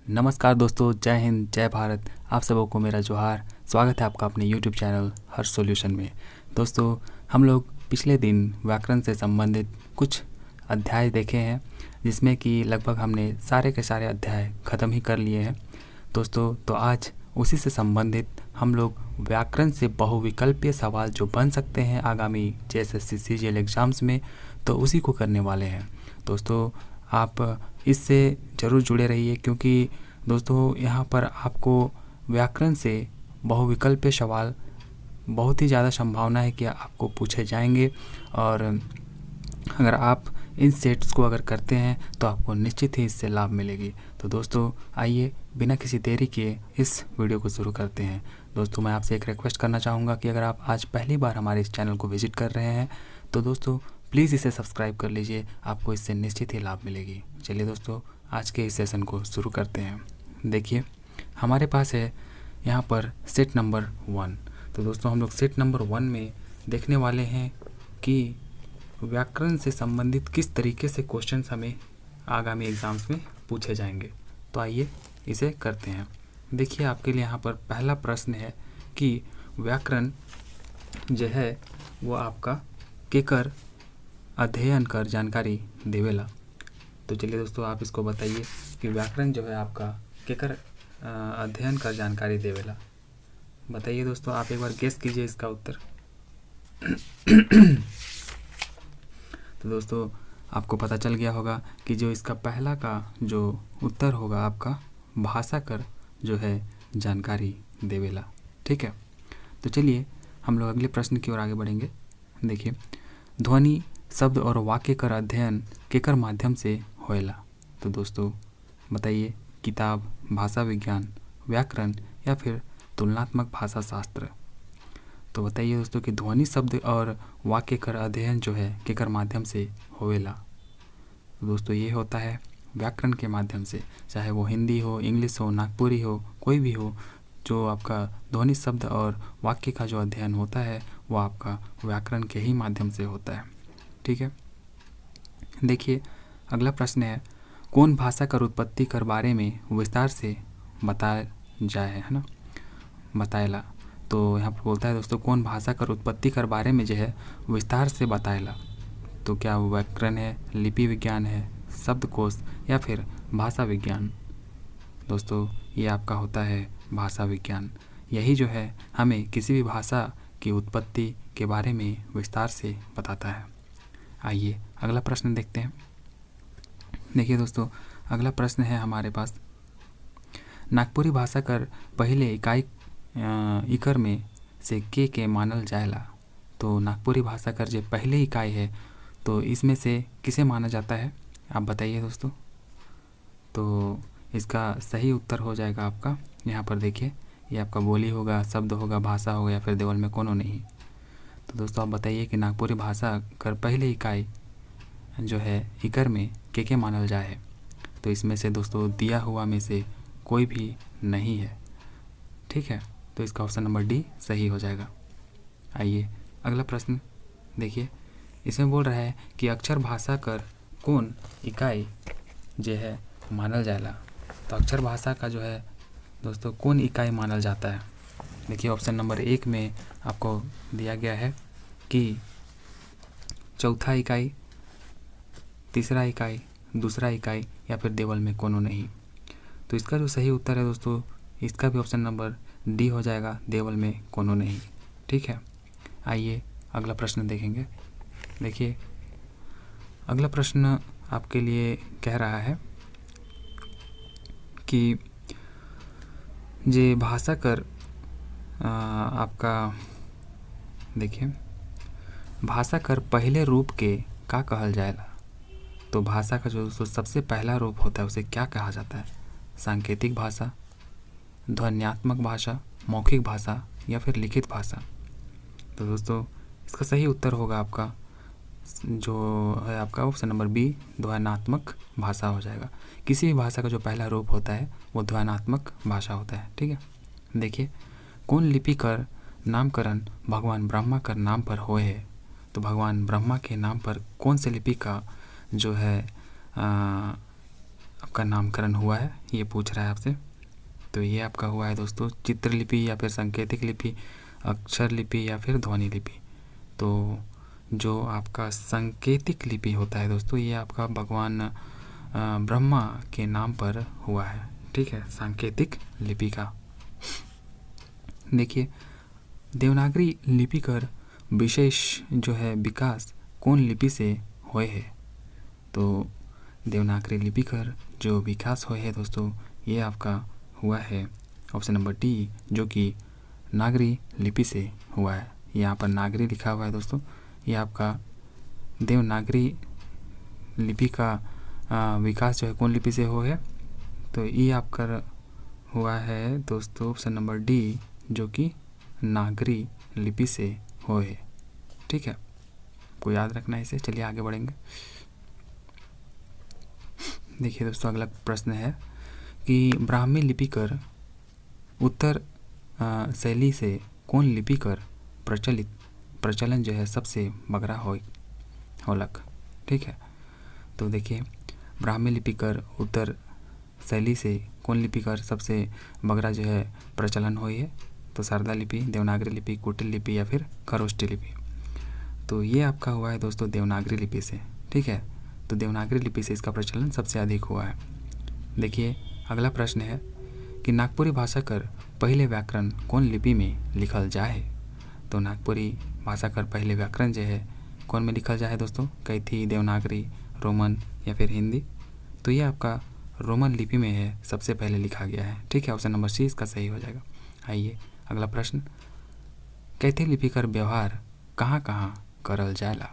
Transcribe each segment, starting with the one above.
नमस्कार दोस्तों, जय हिंद, जय भारत। आप सबों को मेरा जोहार। स्वागत है आपका अपने YouTube चैनल हर्ष सॉल्यूशन में। दोस्तों, हम लोग पिछले दिन व्याकरण से संबंधित कुछ अध्याय देखे हैं, जिसमें कि लगभग हमने सारे के सारे अध्याय ख़त्म ही कर लिए हैं दोस्तों। तो आज उसी से संबंधित हम लोग व्याकरण से बहुविकल्पीय सवाल जो बन सकते हैं आगामी JSSC CGL एग्ज़ाम्स में, तो उसी को करने वाले हैं दोस्तों। आप इससे ज़रूर जुड़े रहिए, क्योंकि दोस्तों यहाँ पर आपको व्याकरण से बहुविकल्पीय सवाल बहुत ही ज़्यादा संभावना है कि आपको पूछे जाएंगे, और अगर आप इन सेट्स को अगर करते हैं तो आपको निश्चित ही इससे लाभ मिलेगी। तो दोस्तों आइए बिना किसी देरी किए इस वीडियो को शुरू करते हैं। दोस्तों, मैं आपसे एक रिक्वेस्ट करना चाहूँगा कि अगर आप आज पहली बार हमारे इस चैनल को विज़िट कर रहे हैं तो दोस्तों प्लीज़ इसे सब्सक्राइब कर लीजिए, आपको इससे निश्चित ही लाभ मिलेगी। चलिए दोस्तों, आज के इस सेशन को शुरू करते हैं। देखिए, हमारे पास है यहाँ पर सेट नंबर 1। तो दोस्तों हम लोग सेट नंबर 1 में देखने वाले हैं कि व्याकरण से संबंधित किस तरीके से क्वेश्चंस हमें आगामी एग्ज़ाम्स में पूछे जाएंगे। तो आइए इसे करते हैं। देखिए, आपके लिए यहाँ पर पहला प्रश्न है कि व्याकरण जो है वो आपका केकर अध्ययन कर जानकारी देवेला। तो चलिए दोस्तों, आप इसको बताइए कि व्याकरण जो है आपका केकर अध्ययन कर जानकारी देवेला। बताइए दोस्तों, आप एक बार गेस कीजिए इसका उत्तर। तो दोस्तों आपको पता चल गया होगा कि जो इसका पहला का जो उत्तर होगा आपका भाषा कर जो है जानकारी देवेला। ठीक है, तो चलिए हम लोग अगले प्रश्न की ओर आगे बढ़ेंगे। देखिए, ध्वनि शब्द और वाक्य कर अध्ययन केकर माध्यम से होएला। तो दोस्तों बताइए, किताब, भाषा विज्ञान, व्याकरण या फिर तुलनात्मक भाषा शास्त्र। तो बताइए दोस्तों कि ध्वनि शब्द और वाक्य कर अध्ययन जो है केकर माध्यम से होएला। तो दोस्तों ये होता है व्याकरण के माध्यम से, चाहे वो हिंदी हो, इंग्लिश हो, नागपुरी हो, कोई भी हो। जो आपका ध्वनि शब्द और वाक्य का जो अध्ययन होता है वो आपका व्याकरण के ही माध्यम से होता है। ठीक है, देखिए अगला प्रश्न है, कौन भाषा कर उत्पत्ति कर बारे में विस्तार से बताया जाए, है ना, बताएला। तो यहाँ पर बोलता है दोस्तों, कौन भाषा कर उत्पत्ति कर बारे में जो है विस्तार से बताएला। तो क्या वो व्याकरण है, लिपि विज्ञान है, शब्दकोश या फिर भाषा विज्ञान। दोस्तों ये आपका होता है भाषा विज्ञान। यही जो है हमें किसी भी भाषा की उत्पत्ति के बारे में विस्तार से बताता है। आइए अगला प्रश्न देखते हैं। देखिए दोस्तों, अगला प्रश्न है हमारे पास, नागपुरी भाषा कर पहले इकाई इकर में से के मानल जाएला। तो नागपुरी भाषा कर जो पहले इकाई है तो इसमें से किसे माना जाता है, आप बताइए दोस्तों। तो इसका सही उत्तर हो जाएगा आपका, यहाँ पर देखिए, ये आपका बोली होगा, शब्द होगा, भाषा होगा या फिर देवल में कोनो नहीं। तो दोस्तों आप बताइए कि नागपुरी भाषा कर पहले इकाई जो है इकर में के मानल जाए। तो इसमें से दोस्तों दिया हुआ में से कोई भी नहीं है। ठीक है, तो इसका ऑप्शन नंबर डी सही हो जाएगा। आइए अगला प्रश्न देखिए, इसमें बोल रहा है कि अक्षर भाषा कर कौन इकाई जो है मानल जाएला। तो अक्षर भाषा का जो है दोस्तों कौन इकाई मानल जाता है। देखिए ऑप्शन नंबर 1 में आपको दिया गया है कि चौथा इकाई, तीसरा इकाई, दूसरा इकाई या फिर देवल में कोनो नहीं। तो इसका जो सही उत्तर है दोस्तों, इसका भी ऑप्शन नंबर डी हो जाएगा, देवल में कोनो नहीं। ठीक है, आइए अगला प्रश्न देखेंगे। देखिए अगला प्रश्न आपके लिए कह रहा है कि जे भाषा कर आपका, देखिए भाषा कर पहले रूप के का कहल जाएला। तो भाषा का जो सबसे पहला रूप होता है उसे क्या कहा जाता है, सांकेतिक भाषा, ध्वन्यात्मक भाषा, मौखिक भाषा या फिर लिखित भाषा। तो दोस्तों इसका सही उत्तर होगा आपका जो है आपका ऑप्शन नंबर बी, ध्वन्यात्मक भाषा हो जाएगा। किसी भी भाषा का जो पहला रूप होता है वो ध्वन्यात्मक भाषा होता है। ठीक है, देखिए कौन लिपि कर नामकरण भगवान ब्रह्मा कर नाम पर होए है। तो भगवान ब्रह्मा के नाम पर कौन से लिपि का जो है आपका नामकरण हुआ है, ये पूछ रहा है आपसे। तो ये आपका हुआ है दोस्तों चित्रलिपि या फिर सांकेतिक लिपि, अक्षर लिपि या फिर ध्वनि लिपि। तो जो आपका सांकेतिक लिपि होता है दोस्तों, ये आपका भगवान ब्रह्मा के नाम पर हुआ है, ठीक है, सांकेतिक लिपि का। देखिए देवनागरी लिपि कर विशेष जो है विकास कौन लिपि से हुए है। तो देवनागरी लिपि कर जो विकास हुए है दोस्तों, ये आपका हुआ है ऑप्शन नंबर डी, जो कि नागरी लिपि से हुआ है। यहाँ पर नागरी लिखा हुआ है दोस्तों, ये आपका देवनागरी लिपि का विकास जो है कौन लिपि से हुआ है। तो ये आपका हुआ है दोस्तों ऑप्शन नंबर डी, जो कि नागरी लिपि से हुए है, ठीक है, आपको याद रखना है इसे। चलिए आगे बढ़ेंगे। देखिए दोस्तों अगला प्रश्न है कि ब्राह्मी लिपि कर उत्तर शैली से कौन लिपि कर प्रचलन जो है सबसे बगरा होलक, ठीक है। तो देखिए ब्राह्मी लिपि कर उत्तर शैली से कौन लिपि कर सबसे बगरा जो है प्रचलन हुई है। तो शारदा लिपि, देवनागरी लिपि, कुटिल लिपि या फिर खरोष्टी लिपि। तो ये आपका हुआ है दोस्तों देवनागरी लिपि से, ठीक है। तो देवनागरी लिपि से इसका प्रचलन सबसे अधिक हुआ है। देखिए अगला प्रश्न है कि नागपुरी भाषा कर पहले व्याकरण कौन लिपि में लिखल जाए। तो नागपुरी भाषा कर पहले व्याकरण जो है कौन में लिखल जाए दोस्तों, कैथी, देवनागरी, रोमन या फिर हिंदी। तो ये आपका रोमन लिपि में है, सबसे पहले लिखा गया है, ठीक है, ऑप्शन नंबर सी इसका सही हो जाएगा। आइए अगला प्रश्न, कैथी लिपि कर व्यवहार कहाँ कहाँ करल जाएला।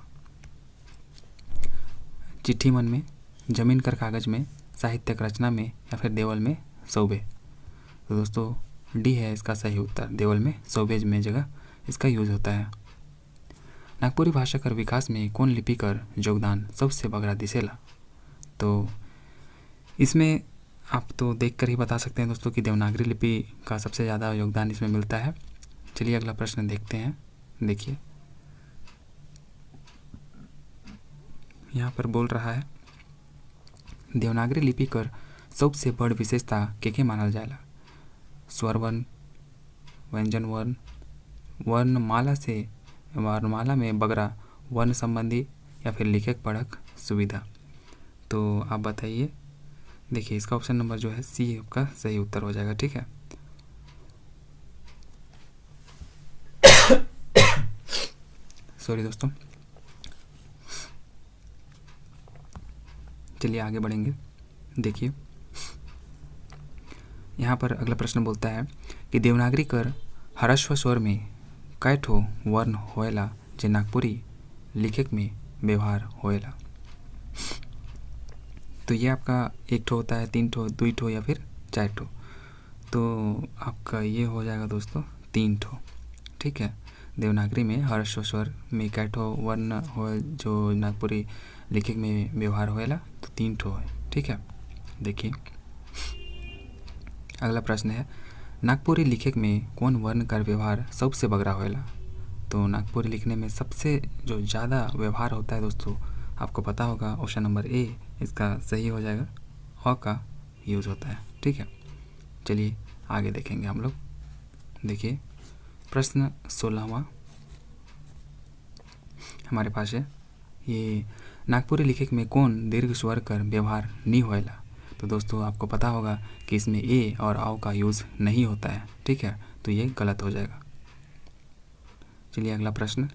चिट्ठी मन में, जमीन कर कागज में, साहित्यिक रचना में या फिर देवल में सौबे। तो दोस्तों डी है इसका सही उत्तर, देवल में सौबेज में जगह इसका यूज होता है। नागपुरी भाषा कर विकास में कौन लिपि कर योगदान सबसे बगरा दिसेला। तो इसमें आप तो देख कर ही बता सकते हैं दोस्तों कि देवनागरी लिपि का सबसे ज़्यादा योगदान इसमें मिलता है। चलिए अगला प्रश्न देखते हैं। देखिए यहाँ पर बोल रहा है देवनागरी लिपि कर सबसे बड़ विशेषता के मानल जाएला। स्वर वर्ण, व्यंजन वर्ण, वर्णमाला से वर्णमाला में बगरा वर्ण संबंधी या फिर लिखक पढ़क सुविधा। तो आप बताइए। देखिए इसका ऑप्शन नंबर जो है सी आपका सही उत्तर हो जाएगा, ठीक है। सॉरी दोस्तों, चलिए आगे बढ़ेंगे। देखिए यहाँ पर अगला प्रश्न बोलता है कि देवनागरी कर ह्रस्व स्वर में कै ठो वर्ण होएला जे नागपुरी लिखक में व्यवहार होएला। तो ये आपका एक ठो होता है, तीन ठो, दुई ठो या फिर चार ठो। तो आपका ये हो जाएगा दोस्तों तीन ठो, ठीक है। देवनागरी में ह्रस्व स्वर में कै ठो वर्ण हो जो नागपुरी लिखक में व्यवहार होएला, तो तीन ठो है, ठीक है। देखिए अगला प्रश्न है नागपुरी लिखक में कौन वर्ण का व्यवहार सबसे बगरा होएला। तो नागपुरी लिखने में सबसे जो ज़्यादा व्यवहार होता है दोस्तों, आपको पता होगा ऑप्शन नंबर ए इसका सही हो जाएगा, अ का यूज़ होता है, ठीक है। चलिए आगे देखेंगे हम लोग। देखिए प्रश्न 16वां हमारे पास है, ये नागपुरी लिखक में कौन दीर्घ स्वर कर व्यवहार नहीं होएला। तो दोस्तों आपको पता होगा कि इसमें ए और औ का यूज़ नहीं होता है, ठीक है, तो ये गलत हो जाएगा। चलिए अगला प्रश्न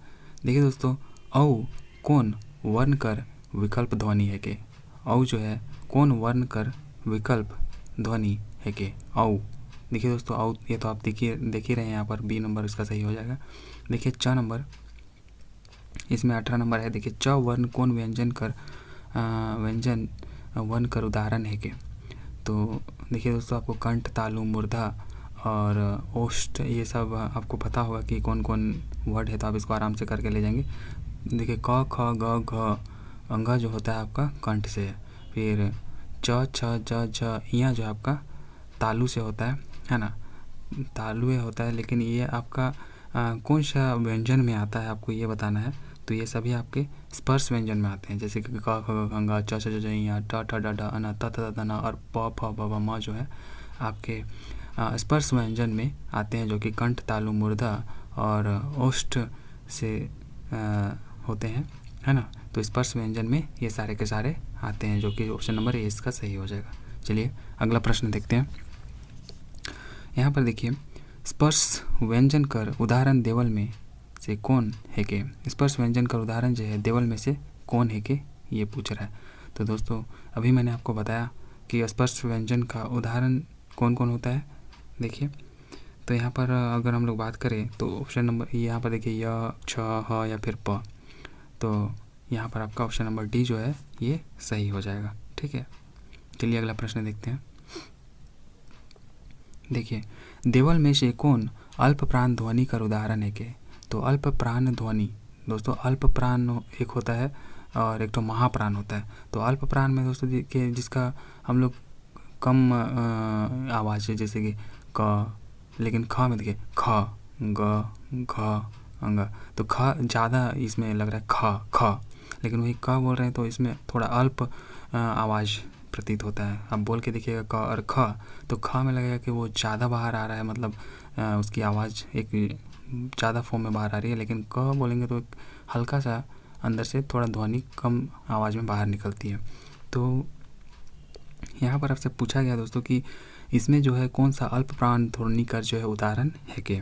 देखिए दोस्तों, औ कौन वर्ण कर विकल्प ध्वनि है के। औ जो है कौन वर्ण कर विकल्प ध्वनि है के औ। देखिए दोस्तों औ ये तो आप देख ही रहे हैं, यहाँ पर बी नंबर इसका सही हो जाएगा। देखिए च नंबर, इसमें 18 नंबर है। देखिए च वर्ण कौन व्यंजन वर्ण कर उदाहरण है के। तो देखिए दोस्तों आपको कंठ, तालु, मूर्धा और ओष्ठ ये सब आपको पता होगा कि कौन कौन वर्ड है, तो आप इसको आराम से करके ले जाएंगे। देखिए क, ख, ग, घ, अंगा जो होता है आपका कंठ से है। फिर च, छ, ज, झ, यहाँ जो है आपका तालु से होता है ना, तालु होता है। लेकिन ये आपका कौन सा व्यंजन में आता है आपको ये बताना है। तो ये सभी आपके स्पर्श व्यंजन में आते हैं, जैसे कि क ख ग घ ङ च छ ज झ ञ ट ठ ड ढ अन त थ द न और प फ ब भ म जो है आपके स्पर्श व्यंजन में आते हैं, जो कि कंठ, तालु, मूर्धा और ओष्ठ से होते हैं, है ना। तो स्पर्श व्यंजन में ये सारे के सारे आते हैं, जो कि ऑप्शन नंबर ए इसका सही हो जाएगा। चलिए अगला प्रश्न देखते हैं। यहाँ पर देखिए, स्पर्श व्यंजन कर उदाहरण देवल में से कौन है के, स्पर्श व्यंजन कर उदाहरण जो है देवल में से कौन है के, ये पूछ रहा है। तो दोस्तों अभी मैंने आपको बताया कि स्पर्श व्यंजन का उदाहरण कौन कौन होता है। देखिए तो यहाँ पर अगर हम लोग बात करें तो ऑप्शन नंबर यहाँ पर देखिए य, छ, ह या फिर प, तो यहाँ पर आपका ऑप्शन नंबर डी जो है ये सही हो जाएगा। ठीक है, चलिए अगला प्रश्न देखते हैं। देखिए, देवल में से कौन अल्प प्राण ध्वनि का उदाहरण है के, तो अल्प प्राण ध्वनि दोस्तों, अल्प प्राण एक होता है और एक तो महाप्राण होता है। तो अल्प प्राण में दोस्तों के जिसका हम लोग कम आवाज़ है, जैसे कि क, लेकिन ख में देखिए ख, ग, घ, अंग, तो ख ज़्यादा इसमें लग रहा है ख, लेकिन वही क बोल रहे हैं तो इसमें थोड़ा अल्प आवाज़ प्रतीत होता है। अब बोल के देखिएगा क और ख, तो ख में लगेगा कि वो ज़्यादा बाहर आ रहा है, मतलब उसकी आवाज़ एक ज़्यादा फॉर्म में बाहर आ रही है, लेकिन क बोलेंगे तो एक हल्का सा अंदर से थोड़ा ध्वनि कम आवाज़ में बाहर निकलती है। तो यहाँ पर आपसे पूछा गया दोस्तों कि इसमें जो है कौन सा अल्प प्राण ध्वनि का जो है उदाहरण है के,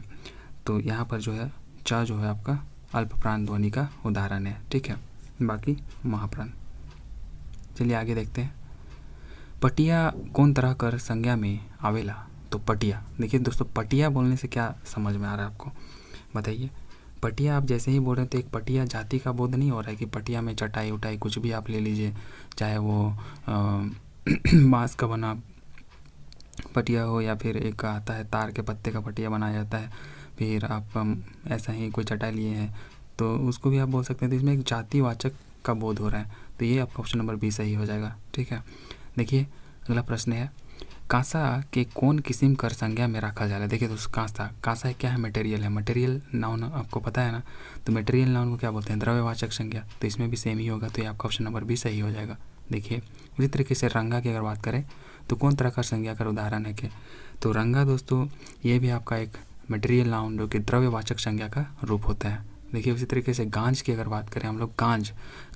तो यहाँ पर जो है च जो है आपका अल्प प्राण ध्वनि का उदाहरण है। ठीक है, बाकी महाप्राण। चलिए आगे देखते हैं। पटिया कौन तरह कर संज्ञा में आवेला, तो पटिया, देखिए दोस्तों पटिया बोलने से क्या समझ में आ रहा है आपको, बताइए। पटिया आप जैसे ही बोल रहे हैं तो एक पटिया जाति का बोध नहीं हो रहा है कि पटिया में चटाई उटाई कुछ भी आप ले लीजिए, चाहे वो बाँस का बना पटिया हो या फिर एक आता है तार के पत्ते का पटिया बनाया जाता है, फिर आप ऐसा ही कोई चटाई लिए हैं तो उसको भी आप बोल सकते हैं। तो इसमें एक जातिवाचक का बोध हो रहा है, तो ये आपका ऑप्शन नंबर बी सही हो जाएगा। ठीक है, देखिए अगला प्रश्न है, कांसा के कौन किस्म कर संज्ञा में रखा जाला। देखिए दोस्तों कांसा क्या है, मटेरियल है, मटेरियल नाउन आपको पता है ना, तो मटेरियल नाउन को क्या बोलते हैं, द्रव्यवाचक संज्ञा, तो इसमें भी सेम ही होगा, तो ये आपका ऑप्शन नंबर बी सही हो जाएगा। देखिए उसी तरीके से रंगा की अगर बात करें तो कौन तरह का संज्ञा का उदाहरण है कि, तो रंगा दोस्तों ये भी आपका एक मटेरियल नाउन जो कि द्रव्यवाचक संज्ञा का रूप होता है। देखिए उसी तरीके से गांज की अगर बात करें हम लोग,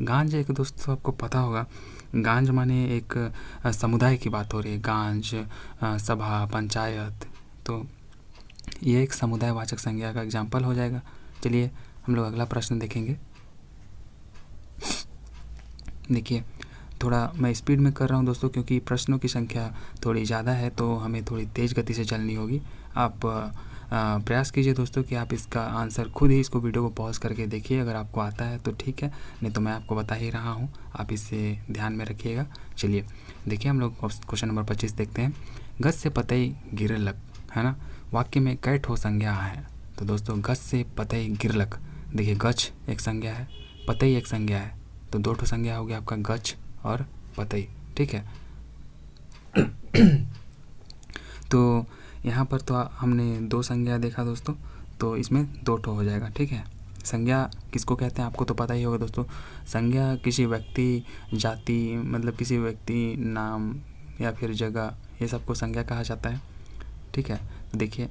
गांज एक दोस्तों आपको पता होगा, गांज माने एक समुदाय की बात हो रही है, गांज सभा पंचायत, तो ये एक समुदायवाचक संज्ञा का एग्जाम्पल हो जाएगा। चलिए हम लोग अगला प्रश्न देखेंगे। देखिए थोड़ा मैं स्पीड में कर रहा हूँ दोस्तों, क्योंकि प्रश्नों की संख्या थोड़ी ज़्यादा है तो हमें थोड़ी तेज़ गति से चलनी होगी। आप प्रयास कीजिए दोस्तों कि आप इसका आंसर खुद ही इसको वीडियो को पॉज करके देखिए, अगर आपको आता है तो ठीक है, नहीं तो मैं आपको बता ही रहा हूँ, आप इसे ध्यान में रखिएगा। चलिए देखिए हम लोग क्वेश्चन नंबर 25 देखते हैं। गज से पतई गिरलक, है ना, वाक्य में कै ठो संज्ञा है, तो दोस्तों गज से पतई गिरलक, देखिए गज एक संज्ञा है, पतई एक संज्ञा है, तो दो ठो संज्ञा हो गया आपका गज और पतई। ठीक है तो यहाँ पर तो हमने दो संज्ञा देखा दोस्तों, तो इसमें दो ठो हो जाएगा। ठीक है, संज्ञा किसको कहते हैं आपको तो पता ही होगा दोस्तों, संज्ञा किसी व्यक्ति जाति मतलब किसी व्यक्ति नाम या फिर जगह, ये सबको संज्ञा कहा जाता है। ठीक है, तो देखिए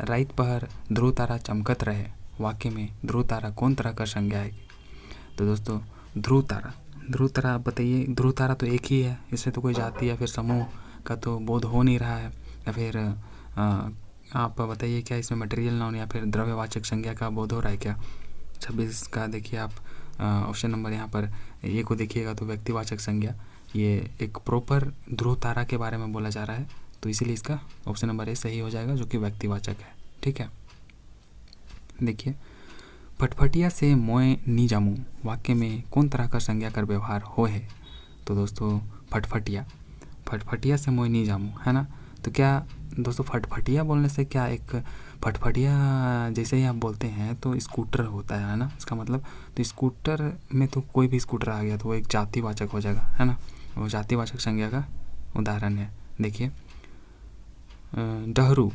रात पहर ध्रुव तारा चमकत रहे, वाक्य में ध्रुव तारा कौन तरह का संज्ञा है, तो दोस्तों ध्रुव तारा आप बताइए, ध्रुव तारा तो एक ही है, इससे तो कोई जाति या फिर समूह का तो बोध हो नहीं रहा है, या फिर आप बताइए क्या इसमें मटेरियल नाउन या फिर द्रव्यवाचक संज्ञा का बोध हो रहा है क्या। 26 का देखिए आप ऑप्शन नंबर यहाँ पर ए को देखिएगा तो व्यक्तिवाचक संज्ञा, ये एक प्रॉपर ध्रुव तारा के बारे में बोला जा रहा है, तो इसीलिए इसका ऑप्शन नंबर ए सही हो जाएगा जो कि व्यक्तिवाचक है। ठीक है, देखिए फटफटिया से मोए नी जामू, वाक्य में कौन तरह का संज्ञा कर व्यवहार हो है, तो दोस्तों फटफटिया से मोए नी जामू, है ना। तो क्या दोस्तों फटफटिया बोलने से क्या, एक फटफटिया जैसे ही आप बोलते हैं तो स्कूटर होता है ना, इसका मतलब, तो स्कूटर में तो कोई भी स्कूटर आ गया तो वो एक जातिवाचक हो जाएगा, है ना, वो जातिवाचक संज्ञा का उदाहरण है। देखिए डहरू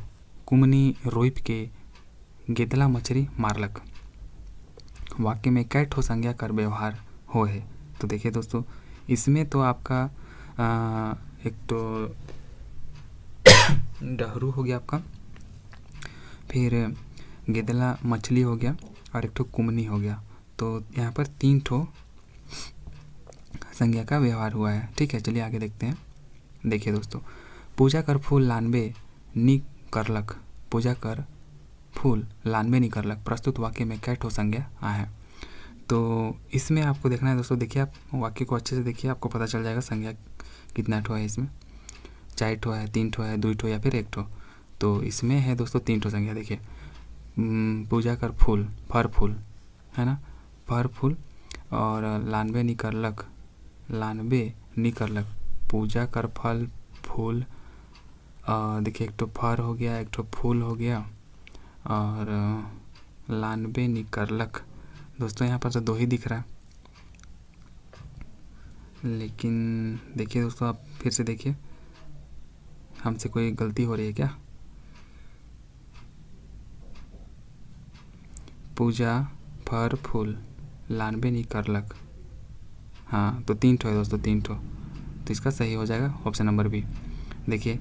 कुमनी रोइप के गेदला मछली मारलक, वाक्य में कै ठो संज्ञा कर व्यवहार हो है। तो देखिए दोस्तों, इसमें तो आपका एक तो डहरू हो गया आपका, फिर गिदला मछली हो गया और एक ठो कुमनी हो गया। तो यहाँ पर 3 ठो संज्ञा का व्यवहार हुआ है। ठीक है, चलिए आगे देखते हैं। देखिए दोस्तों, पूजा कर फूल लानबे नी करलक, पूजा कर फूल लानबे नी करलक प्रस्तुत वाक्य में कै ठो संज्ञा है। तो इसमें आपको देखना है दोस्तों, देखिए आप वाक्य को अच्छे से देखिए, आपको पता चल जाएगा संज्ञा कितना ठो है। इसमें 4 ठो है, 3 ठो है, 2 ठो या फिर 1 ठो। तो इसमें है दोस्तों 3 ठो संज्ञा। देखिए पूजा कर फूल, फर फूल है ना, फर फूल, और लानबे नी करलक, लानबे नी करलक, पूजा कर फल फूल, देखिए एक ठो फर हो गया, एक ठो फूल हो गया, और लानबे नी करलक। दोस्तों यहाँ पर तो 2 ही दिख रहा है, लेकिन देखिए दोस्तों आप फिर से देखिए, हमसे कोई गलती हो रही है क्या? पूजा फर फूल लानबे नी करलक, हाँ तो 3 ठो है दोस्तों, 3 ठो। तो इसका सही हो जाएगा ऑप्शन नंबर बी। देखिए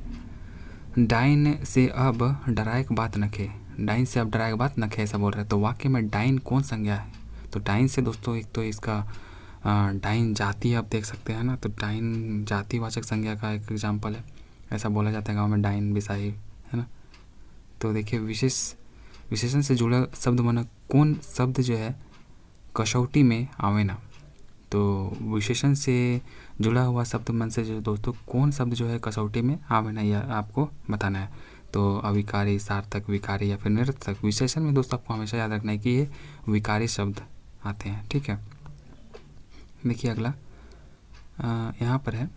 डाइन से अब डरायक बात नखे, डाइन से अब डरायक बात नखे ऐसा बोल रहा है। तो वाक्य में डाइन कौन संज्ञा है? तो डाइन से दोस्तों एक तो इसका डाइन जाति आप देख सकते हैं ना, तो डाइन जातिवाचक संज्ञा का एक एग्जाम्पल है। ऐसा बोला जाता है गाँव में, डाइन बिसाही है ना। तो देखिए विशेषण से जुड़ा शब्द माना कौन शब्द जो है कसौटी में आवे ना। तो विशेषण से जुड़ा हुआ शब्द मन से जो दोस्तों कौन शब्द जो है कसौटी में आवे ना, यह आपको बताना है। तो अविकारी, सार्थक, विकारी या फिर निरर्थक। विशेषण में दोस्तों आपको हमेशा याद रखना है कि ये विकारी शब्द आते हैं। ठीक है, देखिए अगला यहाँ पर है,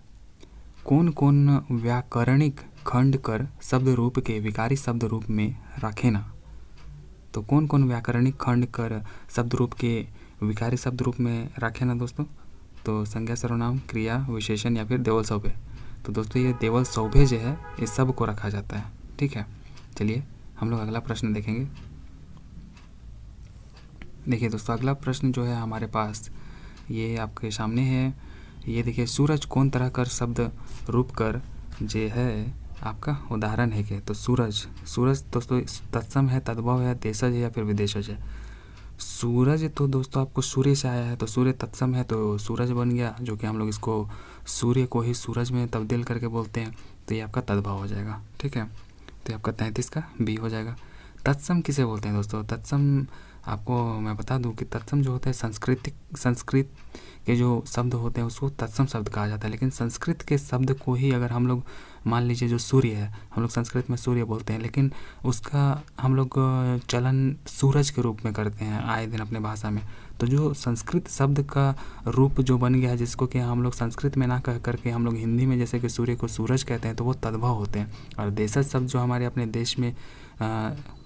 कौन कौन व्याकरणिक खंड कर शब्द रूप के विकारी शब्द रूप में रखे ना। तो कौन कौन व्याकरणिक खंड कर शब्द रूप के विकारी शब्द रूप में रखे ना दोस्तों? तो संज्ञा, सर्वनाम, क्रिया, विशेषण या फिर देवल सौभे। तो दोस्तों ये देवल सौभे जो है इस सब को रखा जाता है। ठीक है, चलिए हम लोग अगला प्रश्न देखेंगे। देखिए दोस्तों अगला प्रश्न जो है हमारे पास ये आपके सामने है। ये देखिए, सूरज कौन तरह कर शब्द रूप कर जे है आपका उदाहरण है कि। तो सूरज, सूरज दोस्तों तत्सम है, तद्भव है, देशज है या फिर विदेशज है। सूरज तो दोस्तों आपको सूर्य से आया है, तो सूर्य तत्सम है तो सूरज बन गया, जो कि हम लोग इसको सूर्य को ही सूरज में तब्दील करके बोलते हैं। तो ये आपका तद्भव हो जाएगा। ठीक है, तो ये आपका 33 का बी हो जाएगा। तत्सम किसे बोलते हैं दोस्तों? तत्सम आपको मैं बता दूं कि तत्सम जो होता है संस्कृत के जो शब्द होते हैं उसको तत्सम शब्द कहा जाता है। लेकिन संस्कृत के शब्द को ही अगर हम लोग मान लीजिए, जो सूर्य है हम लोग संस्कृत में सूर्य बोलते हैं, लेकिन उसका हम लोग चलन सूरज के रूप में करते हैं आए दिन अपने भाषा में। तो जो संस्कृत शब्द का रूप जो बन गया है, जिसको कि हम लोग संस्कृत में ना कह करके हम लोग हिंदी में जैसे कि सूर्य को सूरज कहते हैं, तो वो तद्भव होते हैं। और देशज शब्द जो हमारे अपने देश में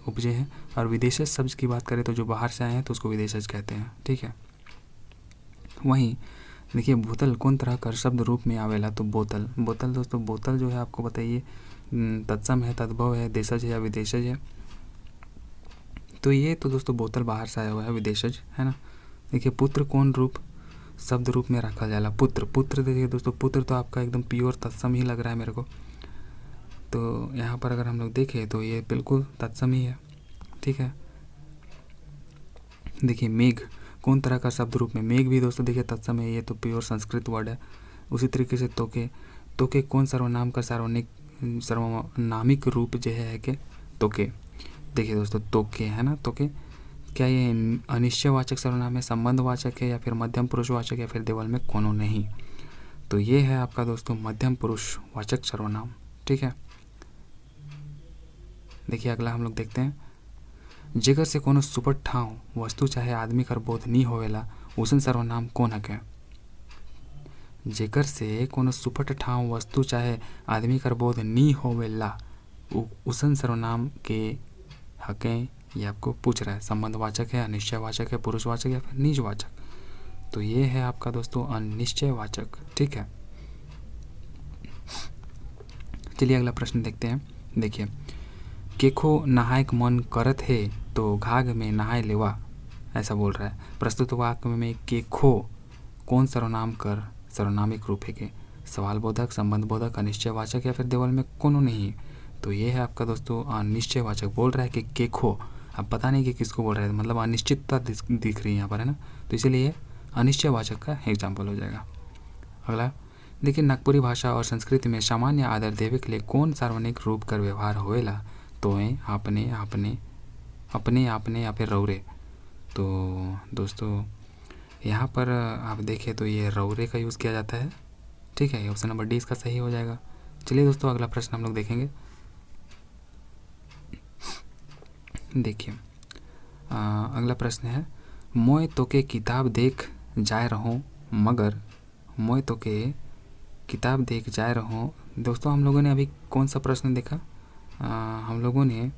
उपजे हैं, और विदेशज शब्द की बात करें तो जो बाहर से आए हैं तो उसको विदेशज कहते हैं। ठीक है, वहीं देखिए बोतल कौन तरह कर शब्द रूप में आवेला। तो बोतल, बोतल दोस्तों बोतल जो है आपको बताइए तत्सम है, तद्भव है, देशज है या विदेशज है। तो ये तो दोस्तों बोतल बाहर से आया हुआ है, विदेशज है ना। देखिए पुत्र कौन रूप शब्द रूप में रखा जाएगा। पुत्र, पुत्र देखिए दोस्तों, पुत्र तो आपका एकदम प्योर तत्सम ही लग रहा है मेरे को। तो यहाँ पर अगर हम लोग देखें तो ये बिल्कुल तत्सम ही है। ठीक है, देखिए मेघ कौन तरह का शब्द रूप में, मेघ भी दोस्तों देखिए तत्सम है, ये तो प्योर संस्कृत वर्ड है। उसी तरीके से तोके, तोके कौन सर्वनाम का सर्वनामिक रूप जो है कि तोके। देखिए दोस्तों तोके है ना, तोके क्या ये अनिश्चयवाचक सर्वनाम है, संबंधवाचक है या फिर मध्यम पुरुषवाचक या फिर देवल में कोनो नहीं। तो ये है आपका दोस्तों मध्यम पुरुषवाचक सर्वनाम। ठीक है, देखिए अगला हम लोग देखते हैं, जेकर से कोनो सुपट ठाव वस्तु चाहे आदमी कर बोध नहीं होवेला उसन सर्वनाम कौन हके। जेकर से कोनो सुपट ठाव वस्तु चाहे आदमी कर बोध नहीं होवेला उसन सर्वनाम के हके, ये आपको पूछ रहा है। संबंधवाचक है, अनिश्चयवाचक है, पुरुषवाचक या फिर निजवाचक। तो ये है आपका दोस्तों अनिश्चयवाचक। ठीक है, चलिए अगला प्रश्न देखते हैं। देखिए केखो नहायक मन करत है तो घाघ में नहाय लेवा, ऐसा बोल रहा है। प्रस्तुत वाक्य में के खो कौन सर्वनाम कर सर्वनामिक रूप है के? सवाल बोधक, संबंध बोधक, अनिश्चयवाचक या फिर देवल में कोनो नहीं। तो ये है आपका दोस्तों अनिश्चयवाचक। बोल रहा है कि के खो, अब पता नहीं कि किसको बोल रहा है, मतलब अनिश्चितता दिख रही है यहाँ पर, है ना। तो इसीलिए ये अनिश्चयवाचक का एग्जाम्पल हो जाएगा। अगला देखिए, नागपुरी भाषा और संस्कृति में सामान्य आदर देवे के लिए कौन सार्वजनिक रूप कर व्यवहार होएला? तोय, आपने, आपने, अपने, आपने या फिर रौरे। तो दोस्तों यहाँ पर आप देखें तो ये रौरे का यूज़ किया जाता है। ठीक है, ऑप्शन नंबर डी इसका सही हो जाएगा। चलिए दोस्तों अगला प्रश्न हम लोग देखेंगे। देखिए अगला प्रश्न है, मोय तोके किताब देख जाए रहूँ मगर, मोय तोके किताब देख जाए रहूँ। दोस्तों हम लोगों ने अभी कौन सा प्रश्न देखा? हम लोगों ने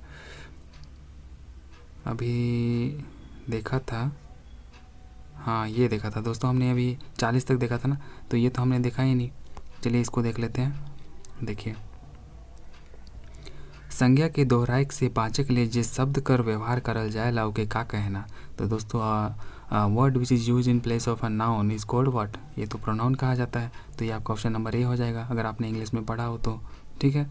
अभी देखा था, हाँ ये देखा था दोस्तों, हमने अभी 40 तक देखा था ना, तो ये तो हमने देखा ही नहीं। चलिए इसको देख लेते हैं। देखिए, संज्ञा के दोहराए से बाचे के लिए जिस शब्द कर व्यवहार करल जाए ओके का कहना? तो दोस्तों word which is use in place of a noun is called what? ये तो प्रोनाउन कहा जाता है। तो ये आपका ऑप्शन नंबर ए हो जाएगा अगर आपने इंग्लिश में पढ़ा हो तो। ठीक है,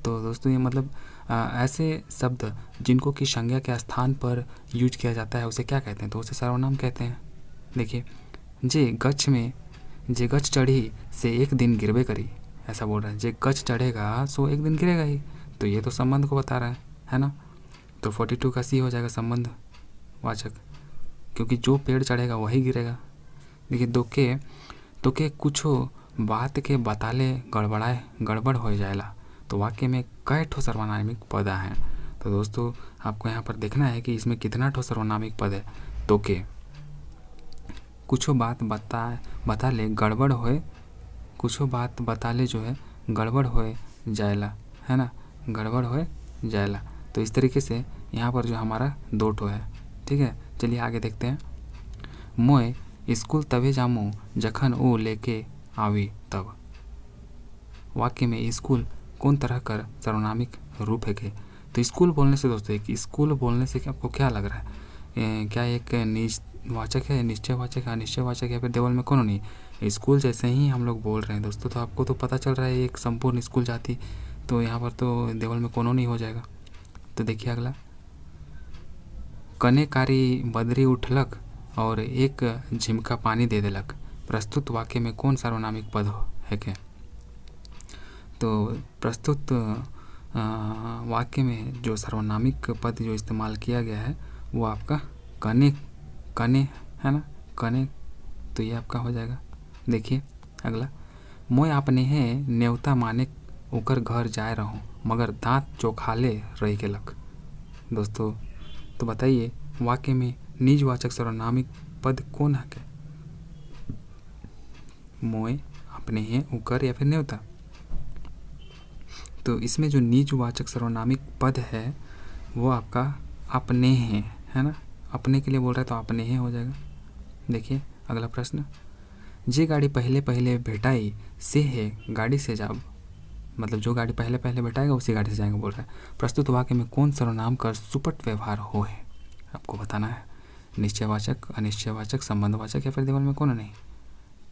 तो दोस्तों ये मतलब ऐसे शब्द जिनको कि संज्ञा के स्थान पर यूज किया जाता है उसे क्या कहते हैं? तो उसे सर्वनाम कहते हैं। देखिए, जे गच चढ़ी से एक दिन गिरबे करी, ऐसा बोल रहा है। जे गच चढ़ेगा सो एक दिन गिरेगा ही, तो ये तो संबंध को बता रहा है ना। तो 42 का सी हो जाएगा संबंध वाचक, क्योंकि जो पेड़ चढ़ेगा वही गिरेगा। देखिए, तोके कुछो बात के बताले गड़बड़ हो जाएला। तो वाक्य में कई ठो सर्वनामिक पद हैं। तो दोस्तों आपको यहाँ पर देखना है कि इसमें कितना ठो सर्वनामिक पद है। तोके कुछो बात बताले गड़बड़ होए, कुछो बात बताले जो है गड़बड़ होए जाएला, है ना, गड़बड़ होए जाएला। तो इस तरीके से यहाँ पर जो हमारा 2 ठो है। ठीक है, चलिए आगे देखते हैं। मोय स्कूल तभी जामू जखन वो लेके आवी तब। वाक्य में स्कूल कौन तरह कर सर्वनामिक रूप है के? तो स्कूल बोलने से दोस्तों, एक स्कूल बोलने से आपको क्या लग रहा है? क्या एक निजवाचक है, निश्चयवाचक है, अनिश्चयवाचक या फिर देवल में कोनो नहीं? स्कूल जैसे ही हम लोग बोल रहे हैं दोस्तों, तो आपको तो पता चल रहा है एक संपूर्ण स्कूल जाति, तो यहाँ पर तो देवल में कोनो नहीं हो जाएगा। तो देखिए अगला, कनेकारी बदरी उठलक और एक झिमका पानी दे देलक। प्रस्तुत वाक्य में कौन सार्वनामिक पद है के? तो प्रस्तुत वाक्य में जो सार्वनामिक पद जो इस्तेमाल किया गया है वो आपका कने है ना, कने। तो ये आपका हो जाएगा। देखिए अगला, मोय आपने है न्योता माने ओकर घर जाए रहूँ मगर दांत चोखाले रह गेलक। दोस्तों तो बताइए वाक्य में निजवाचक सर्वनामिक पद कौन है के? मोय, अपने हैं, ओकर या फिर न्योता। तो इसमें जो निजवाचक सर्वनामिक पद है वो आपका अपने हैं, है ना, अपने के लिए बोल रहा है तो अपने हैं हो जाएगा। देखिए अगला प्रश्न, जे गाड़ी पहले पहले भेटाई से है गाड़ी से जाब। मतलब जो गाड़ी पहले पहले भेटाएगा उसी गाड़ी से जाएंगे बोल रहा है। प्रस्तुत वाक्य में कौन सर्वनाम का सुपट व्यवहार हो है आपको बताना है। निश्चयवाचक, अनिश्चयवाचक, संबंधवाचक या फिर देवल में कौन नहीं?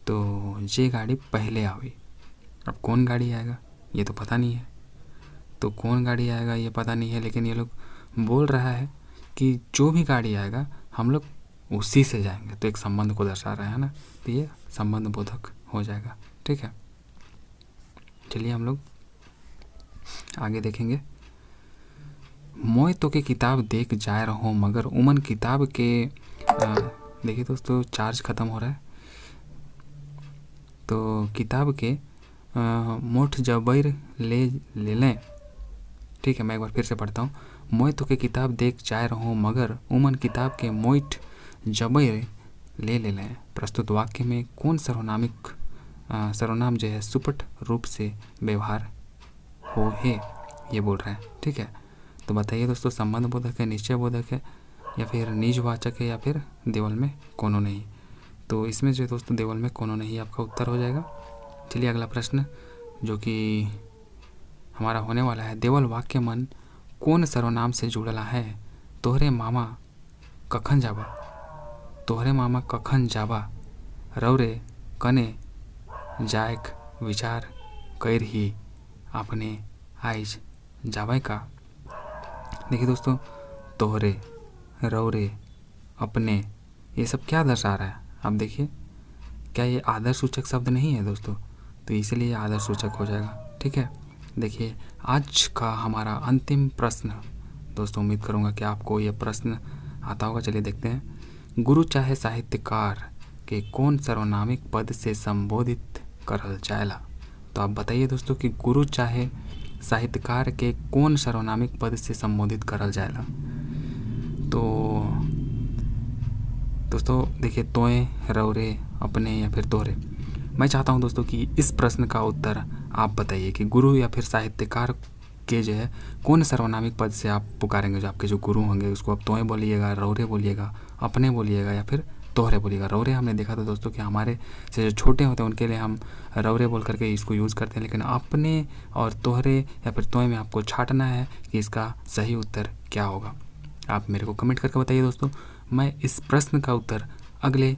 तो जे गाड़ी पहले आवी, अब कौन गाड़ी आएगा ये तो पता नहीं है। तो कौन गाड़ी आएगा ये पता नहीं है, लेकिन ये लोग बोल रहा है कि जो भी गाड़ी आएगा हम लोग उसी से जाएंगे, तो एक संबंध को दर्शा रहा है ना, तो ये संबंध बोधक हो जाएगा। ठीक है, चलिए हम लोग आगे देखेंगे। मोय तो के किताब देख जाए रहो मगर उमन किताब के देखिए दोस्तों चार्ज ख़त्म हो रहा है। तो किताब के मोठ जबैर ले लें। ठीक है, मैं एक बार फिर से पढ़ता हूँ। मोय तो के किताब देख जाए रहो मगर उमन किताब के मोठ जबैर ले लें। प्रस्तुत वाक्य में कौन सर्वनाम जो है सुपट रूप से व्यवहार हो है ये बोल रहा है। ठीक है, तो बताइए दोस्तों संबंध बोधक है, निश्चय बोधक है या फिर निजवाचक है या फिर देवल में कोनो नहीं? तो इसमें जो दोस्तों देवल में कोनो नहीं आपका उत्तर हो जाएगा। चलिए अगला प्रश्न जो कि हमारा होने वाला है, देवल वाक्य मन कौन सर्वनाम से जुड़ला है? तोहरे मामा कखन जाबा। तोहरे मामा कखन जाबा रौरे कने जायक विचार कैर ही अपने आइज जाबै का। देखिए दोस्तों, तोहरे, रौरे, अपने, ये सब क्या दर्शा रहा है आप देखिए। क्या ये आदर सूचक शब्द नहीं है दोस्तों? तो इसलिए आदर सूचक हो जाएगा। ठीक है, देखिए आज का हमारा अंतिम प्रश्न दोस्तों, उम्मीद करूँगा कि आपको ये प्रश्न आता होगा। चलिए देखते हैं। गुरु चाहे साहित्यकार के कौन सर्वनामिक पद से संबोधित करल जाएला। तो आप बताइए दोस्तों कि गुरु चाहे साहित्यकार के कौन सर्वनामिक पद से संबोधित करल जाएला। तो दोस्तों देखिए, तोय, रौरे, अपने या फिर तोहरे। मैं चाहता हूं दोस्तों कि इस प्रश्न का उत्तर आप बताइए कि गुरु या फिर साहित्यकार के जो है कौन सर्वनामिक पद से आप पुकारेंगे। जो आपके जो गुरु होंगे उसको आप तोय बोलिएगा, रौरे बोलिएगा, अपने बोलिएगा या फिर तोहरे बोलिएगा। रौरे हमने देखा था दोस्तों कि हमारे से जो छोटे होते हैं उनके लिए हम रौरे बोल करके इसको यूज़ करते हैं, लेकिन अपने और तोहरे या फिर तोय में आपको छांटना है कि इसका सही उत्तर क्या होगा। आप मेरे को कमेंट करके बताइए दोस्तों। मैं इस प्रश्न का उत्तर अगले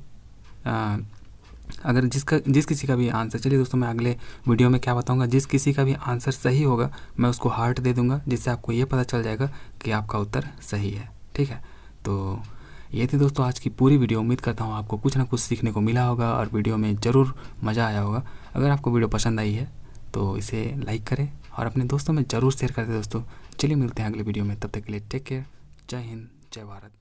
अगर जिस किसी का भी आंसर, चलिए दोस्तों मैं अगले वीडियो में क्या बताऊंगा, जिस किसी का भी आंसर सही होगा मैं उसको हार्ट दे दूंगा, जिससे आपको ये पता चल जाएगा कि आपका उत्तर सही है। ठीक है, तो ये थी दोस्तों आज की पूरी वीडियो। उम्मीद करता हूँ आपको कुछ ना कुछ सीखने को मिला होगा और वीडियो में ज़रूर मज़ा आया होगा। अगर आपको वीडियो पसंद आई है तो इसे लाइक करें और अपने दोस्तों में ज़रूर शेयर कर दें दोस्तों। चलिए मिलते हैं अगले वीडियो में, तब तक के लिए टेक केयर। जय हिंद, जय भारत।